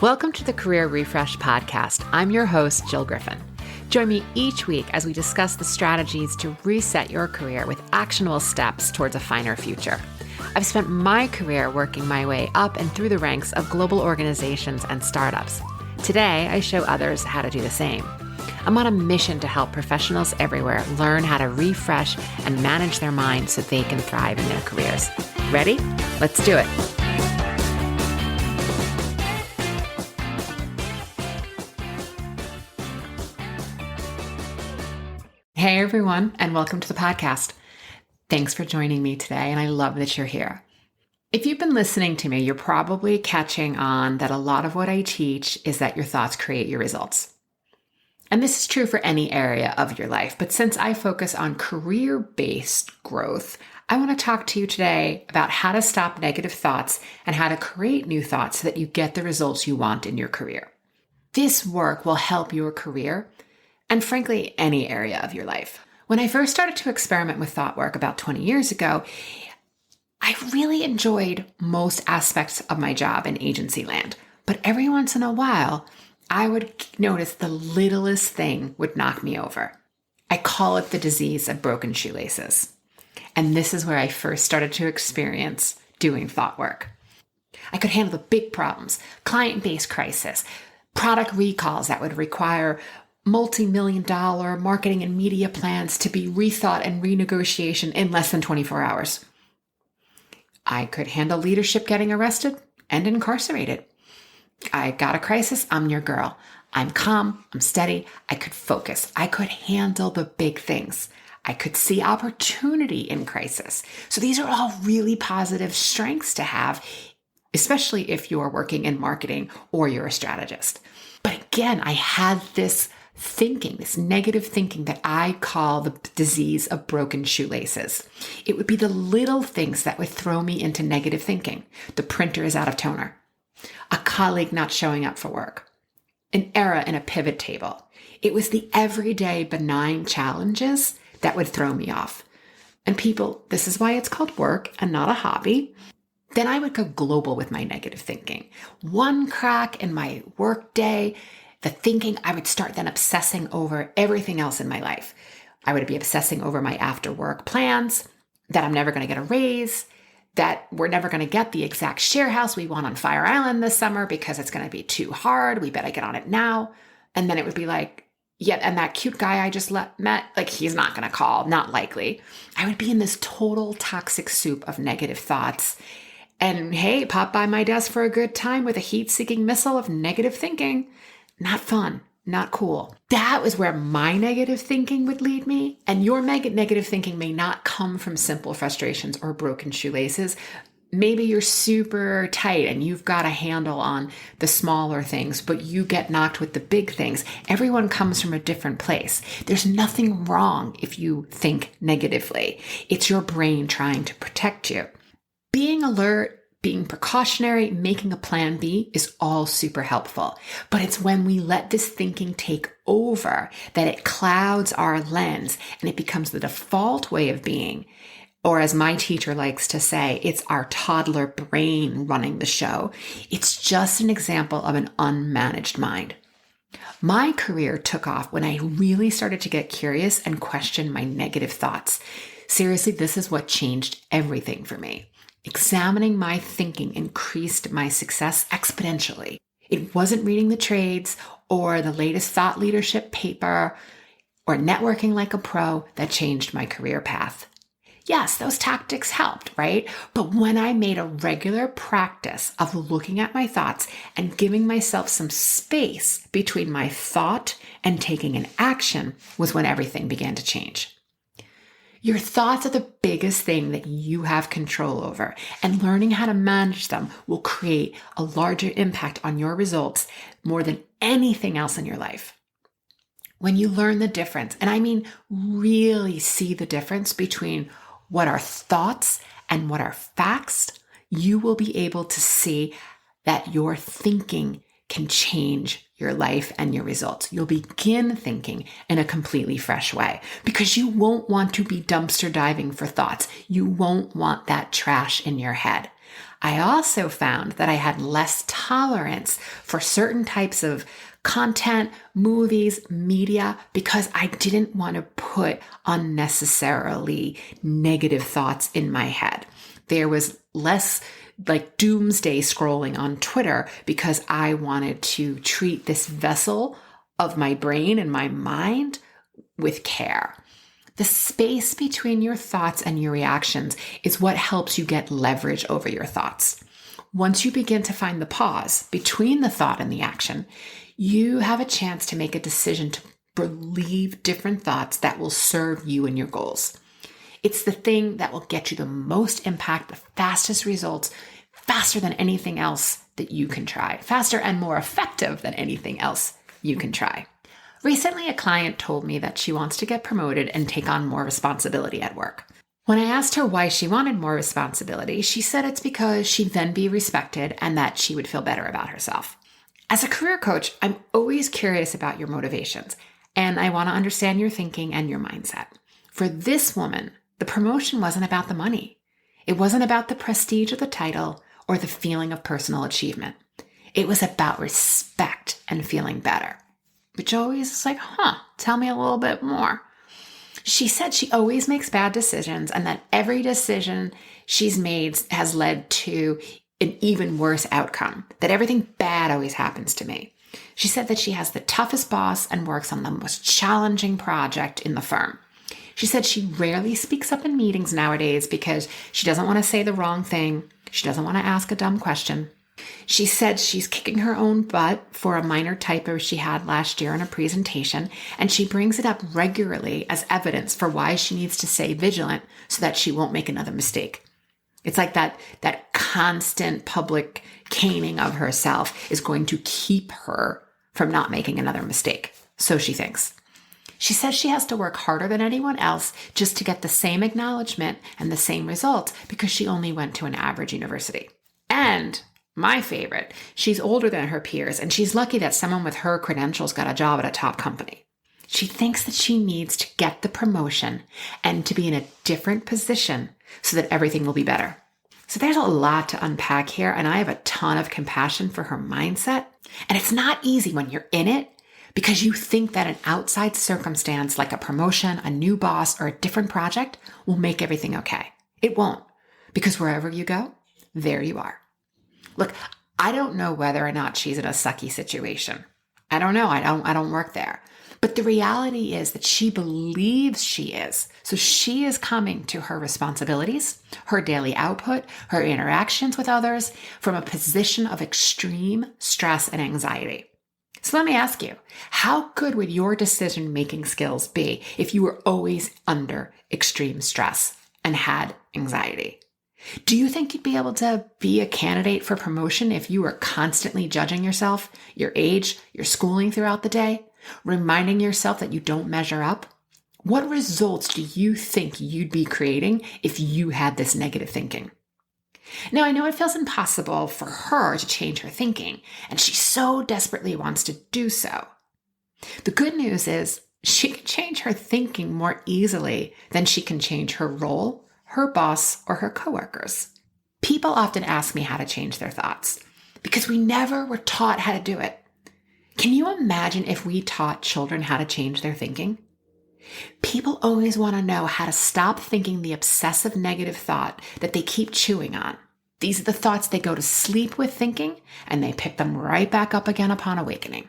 Welcome to the Career Refresh Podcast. I'm your host, Jill Griffin. Join me each week as we discuss the strategies to reset your career with actionable steps towards a finer future. I've spent my career working my way up and through the ranks of global organizations and startups. Today, I show others how to do the same. I'm on a mission to help professionals everywhere learn how to refresh and manage their minds so they can thrive in their careers. Ready? Let's do it. Hey everyone, and welcome to the podcast. Thanks for joining me today, and I love that you're here. If you've been listening to me, you're probably catching on that a lot of what I teach is that your thoughts create your results. And this is true for any area of your life, but since I focus on career-based growth, I want to talk to you today about how to stop negative thoughts and how to create new thoughts so that you get the results you want in your career. This work will help your career and frankly, any area of your life. When I first started to experiment with thought work about 20 years ago, I really enjoyed most aspects of my job in agency land. But every once in a while, I would notice the littlest thing would knock me over. I call it the disease of broken shoelaces. And this is where I first started to experience doing thought work. I could handle the big problems, client-based crisis, product recalls that would require multi-million-dollar marketing and media plans to be rethought and renegotiation in less than 24 hours. I could handle leadership getting arrested and incarcerated. I got a crisis, I'm your girl. I'm calm, I'm steady, I could focus. I could handle the big things. I could see opportunity in crisis. So these are all really positive strengths to have, especially if you're working in marketing or you're a strategist. But again, I had this thinking, this negative thinking that I call the disease of broken shoelaces. It would be the little things that would throw me into negative thinking. The printer is out of toner. A colleague not showing up for work. An error in a pivot table. It was the everyday benign challenges that would throw me off. And people, this is why it's called work and not a hobby. Then I would go global with my negative thinking. One crack in my work day, the thinking, I would start then obsessing over everything else in my life. I would be obsessing over my after work plans, that I'm never going to get a raise, that we're never going to get the exact share house we want on Fire Island this summer because it's going to be too hard. We better get on it now. And then it would be like, yeah, and that cute guy I just met, like he's not going to call, not likely. I would be in this total toxic soup of negative thoughts. And hey, pop by my desk for a good time with a heat-seeking missile of negative thinking. Not fun, not cool. That was where my negative thinking would lead me. And your negative thinking may not come from simple frustrations or broken shoelaces. Maybe you're super tight and you've got a handle on the smaller things, but you get knocked with the big things. Everyone comes from a different place. There's nothing wrong if you think negatively. It's your brain trying to protect you. Being alert, being precautionary, making a plan B is all super helpful. But it's when we let this thinking take over that it clouds our lens and it becomes the default way of being. Or as my teacher likes to say, it's our toddler brain running the show. It's just an example of an unmanaged mind. My career took off when I really started to get curious and question my negative thoughts. Seriously, this is what changed everything for me. Examining my thinking increased my success exponentially. It wasn't reading the trades or the latest thought leadership paper or networking like a pro that changed my career path. Yes, those tactics helped, right? But when I made a regular practice of looking at my thoughts and giving myself some space between my thought and taking an action was when everything began to change. Your thoughts are the biggest thing that you have control over, and learning how to manage them will create a larger impact on your results more than anything else in your life. When you learn the difference, and I mean really see the difference between what are thoughts and what are facts, you will be able to see that your thinking can change your life and your results. You'll begin thinking in a completely fresh way because you won't want to be dumpster diving for thoughts. You won't want that trash in your head. I also found that I had less tolerance for certain types of content, movies, media, because I didn't want to put unnecessarily negative thoughts in my head. There was less like doomsday scrolling on Twitter because I wanted to treat this vessel of my brain and my mind with care. The space between your thoughts and your reactions is what helps you get leverage over your thoughts. Once you begin to find the pause between the thought and the action, you have a chance to make a decision to believe different thoughts that will serve you and your goals. It's the thing that will get you the most impact, the fastest results, faster than anything else that you can try, faster and more effective than anything else you can try. Recently, a client told me that she wants to get promoted and take on more responsibility at work. When I asked her why she wanted more responsibility, she said it's because she'd then be respected and that she would feel better about herself. As a career coach, I'm always curious about your motivations, and I want to understand your thinking and your mindset. For this woman, the promotion wasn't about the money. It wasn't about the prestige of the title or the feeling of personal achievement. It was about respect and feeling better. Which always is like, tell me a little bit more. She said she always makes bad decisions and that every decision she's made has led to an even worse outcome, that everything bad always happens to me. She said that she has the toughest boss and works on the most challenging project in the firm. She said she rarely speaks up in meetings nowadays because she doesn't want to say the wrong thing. She doesn't want to ask a dumb question. She said she's kicking her own butt for a minor typo she had last year in a presentation, and she brings it up regularly as evidence for why she needs to stay vigilant so that she won't make another mistake. It's like that constant public caning of herself is going to keep her from not making another mistake. So she thinks. She says she has to work harder than anyone else just to get the same acknowledgement and the same results because she only went to an average university. And my favorite, she's older than her peers, and she's lucky that someone with her credentials got a job at a top company. She thinks that she needs to get the promotion and to be in a different position so that everything will be better. So there's a lot to unpack here, and I have a ton of compassion for her mindset. And it's not easy when you're in it because you think that an outside circumstance like a promotion, a new boss, or a different project will make everything okay. It won't, because wherever you go, there you are. Look, I don't know whether or not she's in a sucky situation. I don't know. I don't work there. But the reality is that she believes she is. So she is coming to her responsibilities, her daily output, her interactions with others from a position of extreme stress and anxiety. So let me ask you, how good would your decision-making skills be if you were always under extreme stress and had anxiety? Do you think you'd be able to be a candidate for promotion if you were constantly judging yourself, your age, your schooling throughout the day, reminding yourself that you don't measure up? What results do you think you'd be creating if you had this negative thinking? Now, I know it feels impossible for her to change her thinking, and she so desperately wants to do so. The good news is she can change her thinking more easily than she can change her role, her boss, or her coworkers. People often ask me how to change their thoughts because we never were taught how to do it. Can you imagine if we taught children how to change their thinking? People always want to know how to stop thinking the obsessive negative thought that they keep chewing on. These are the thoughts they go to sleep with thinking, and they pick them right back up again upon awakening.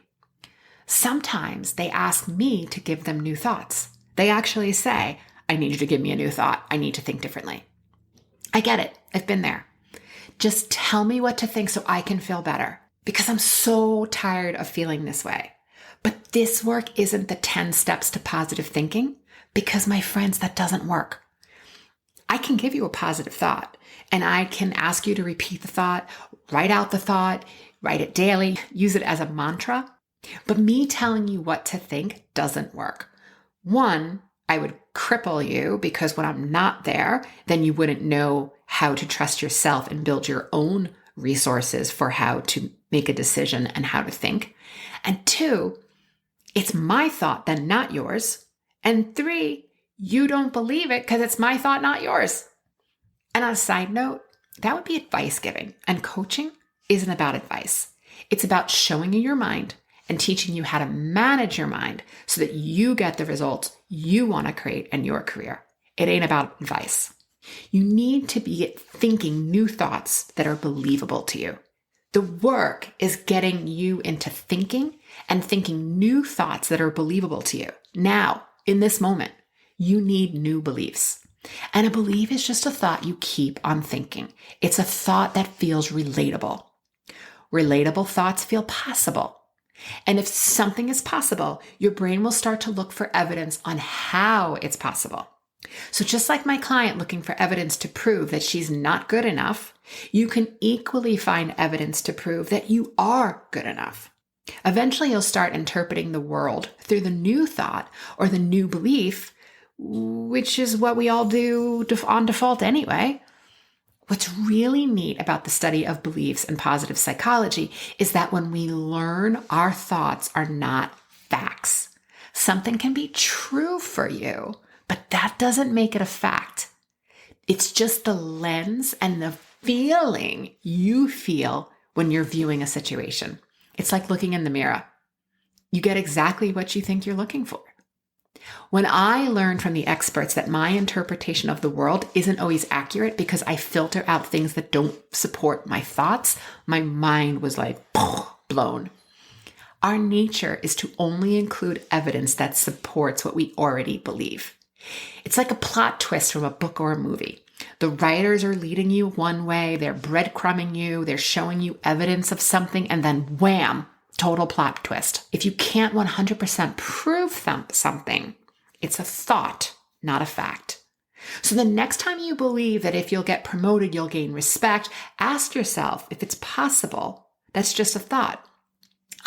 Sometimes they ask me to give them new thoughts. They actually say, I need you to give me a new thought. I need to think differently. I get it. I've been there. Just tell me what to think so I can feel better, because I'm so tired of feeling this way. But this work isn't the 10 steps to positive thinking, because my friends, that doesn't work. I can give you a positive thought, and I can ask you to repeat the thought, write out the thought, write it daily, use it as a mantra. But me telling you what to think doesn't work. One, I would cripple you because when I'm not there, then you wouldn't know how to trust yourself and build your own resources for how to make a decision and how to think. And two, it's my thought, then not yours. And three, you don't believe it because it's my thought, not yours. And on a side note, that would be advice giving. And coaching isn't about advice. It's about showing you your mind and teaching you how to manage your mind so that you get the results you want to create in your career. It ain't about advice. You need to be thinking new thoughts that are believable to you. The work is getting you into thinking and thinking new thoughts that are believable to you. Now, in this moment, you need new beliefs. And a belief is just a thought you keep on thinking. It's a thought that feels relatable. Relatable thoughts feel possible. And if something is possible, your brain will start to look for evidence on how it's possible. So just like my client looking for evidence to prove that she's not good enough, you can equally find evidence to prove that you are good enough. Eventually, you'll start interpreting the world through the new thought or the new belief, which is what we all do on default anyway. What's really neat about the study of beliefs and positive psychology is that when we learn, our thoughts are not facts. Something can be true for you, but that doesn't make it a fact. It's just the lens and the feeling you feel when you're viewing a situation. It's like looking in the mirror. You get exactly what you think you're looking for. When I learned from the experts that my interpretation of the world isn't always accurate because I filter out things that don't support my thoughts, my mind was like blown. Our nature is to only include evidence that supports what we already believe. It's like a plot twist from a book or a movie. The writers are leading you one way, they're breadcrumbing you, they're showing you evidence of something, and then wham, total plot twist. If you can't 100% prove something, it's a thought, not a fact. So the next time you believe that if you'll get promoted, you'll gain respect, ask yourself if it's possible. That's just a thought.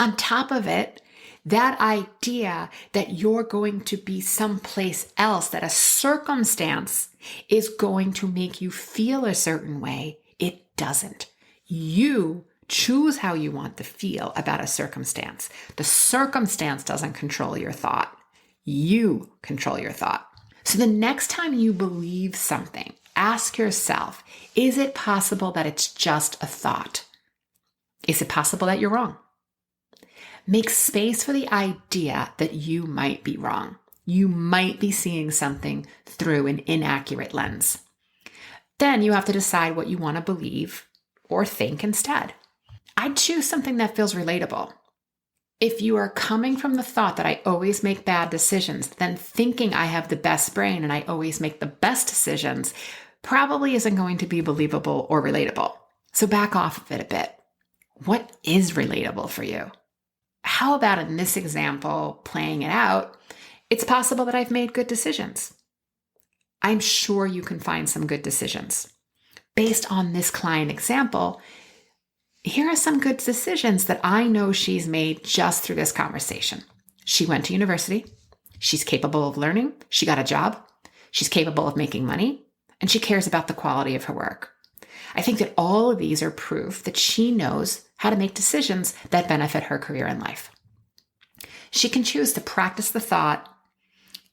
On top of it, that idea that you're going to be someplace else, that a circumstance is going to make you feel a certain way, it doesn't. You choose how you want to feel about a circumstance. The circumstance doesn't control your thought. You control your thought. So the next time you believe something, ask yourself, is it possible that it's just a thought? Is it possible that you're wrong? Make space for the idea that you might be wrong. You might be seeing something through an inaccurate lens. Then you have to decide what you want to believe or think instead. I'd choose something that feels relatable. If you are coming from the thought that I always make bad decisions, then thinking I have the best brain and I always make the best decisions probably isn't going to be believable or relatable. So back off of it a bit. What is relatable for you? How about in this example, playing it out, it's possible that I've made good decisions. I'm sure you can find some good decisions. Based on this client example, here are some good decisions that I know she's made just through this conversation. She went to university. She's capable of learning. She got a job. She's capable of making money. And she cares about the quality of her work. I think that all of these are proof that she knows how to make decisions that benefit her career and life. She can choose to practice the thought,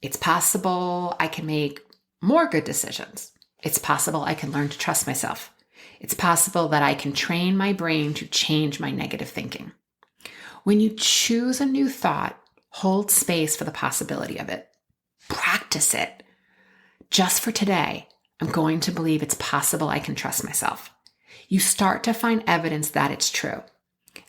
it's possible I can make more good decisions. It's possible I can learn to trust myself. It's possible that I can train my brain to change my negative thinking. When you choose a new thought, hold space for the possibility of it. Practice it. Just for today, I'm going to believe it's possible I can trust myself. You start to find evidence that it's true.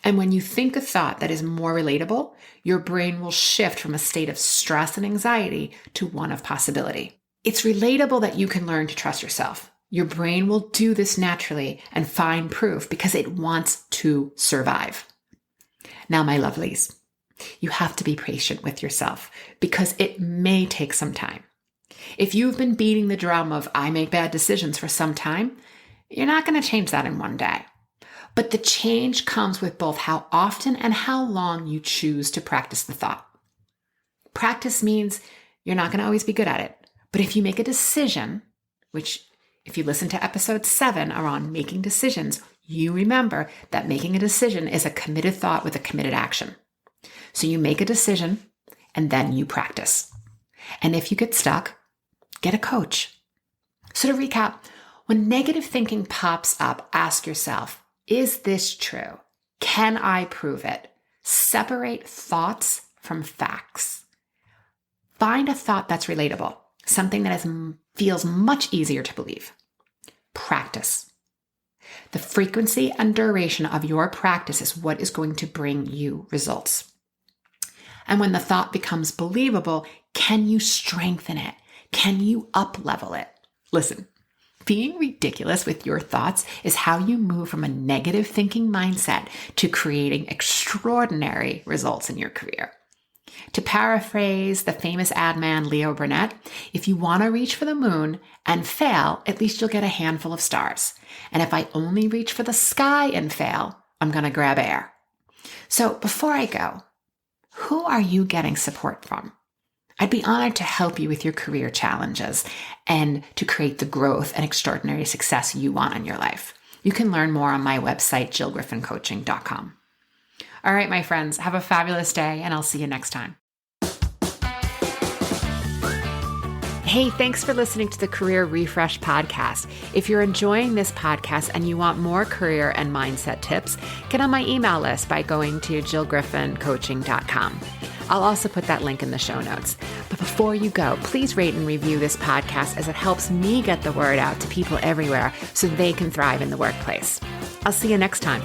And when you think a thought that is more relatable, your brain will shift from a state of stress and anxiety to one of possibility. It's relatable that you can learn to trust yourself. Your brain will do this naturally and find proof because it wants to survive. Now, my lovelies, you have to be patient with yourself because it may take some time. If you've been beating the drum of I make bad decisions for some time, you're not going to change that in one day. But the change comes with both how often and how long you choose to practice the thought. Practice means you're not going to always be good at it. But if you make a decision, which if you listen to episode 7 around making decisions, you remember that making a decision is a committed thought with a committed action. So you make a decision and then you practice. And if you get stuck, get a coach. So to recap, When negative thinking pops up, ask yourself, is this true? Can I prove it? Separate thoughts from facts. Find a thought that's relatable, something that feels much easier to believe. Practice. The frequency and duration of your practice is what is going to bring you results. And when the thought becomes believable, can you strengthen it? Can you up-level it? Listen, being ridiculous with your thoughts is how you move from a negative thinking mindset to creating extraordinary results in your career. To paraphrase the famous ad man Leo Burnett, if you want to reach for the moon and fail, at least you'll get a handful of stars. And if I only reach for the sky and fail, I'm going to grab air. So before I go, who are you getting support from? I'd be honored to help you with your career challenges and to create the growth and extraordinary success you want in your life. You can learn more on my website, jillgriffincoaching.com. All right, my friends, have a fabulous day, and I'll see you next time. Hey, thanks for listening to the Career Refresh podcast. If you're enjoying this podcast and you want more career and mindset tips, get on my email list by going to jillgriffincoaching.com. I'll also put that link in the show notes. But before you go, please rate and review this podcast as it helps me get the word out to people everywhere so they can thrive in the workplace. I'll see you next time.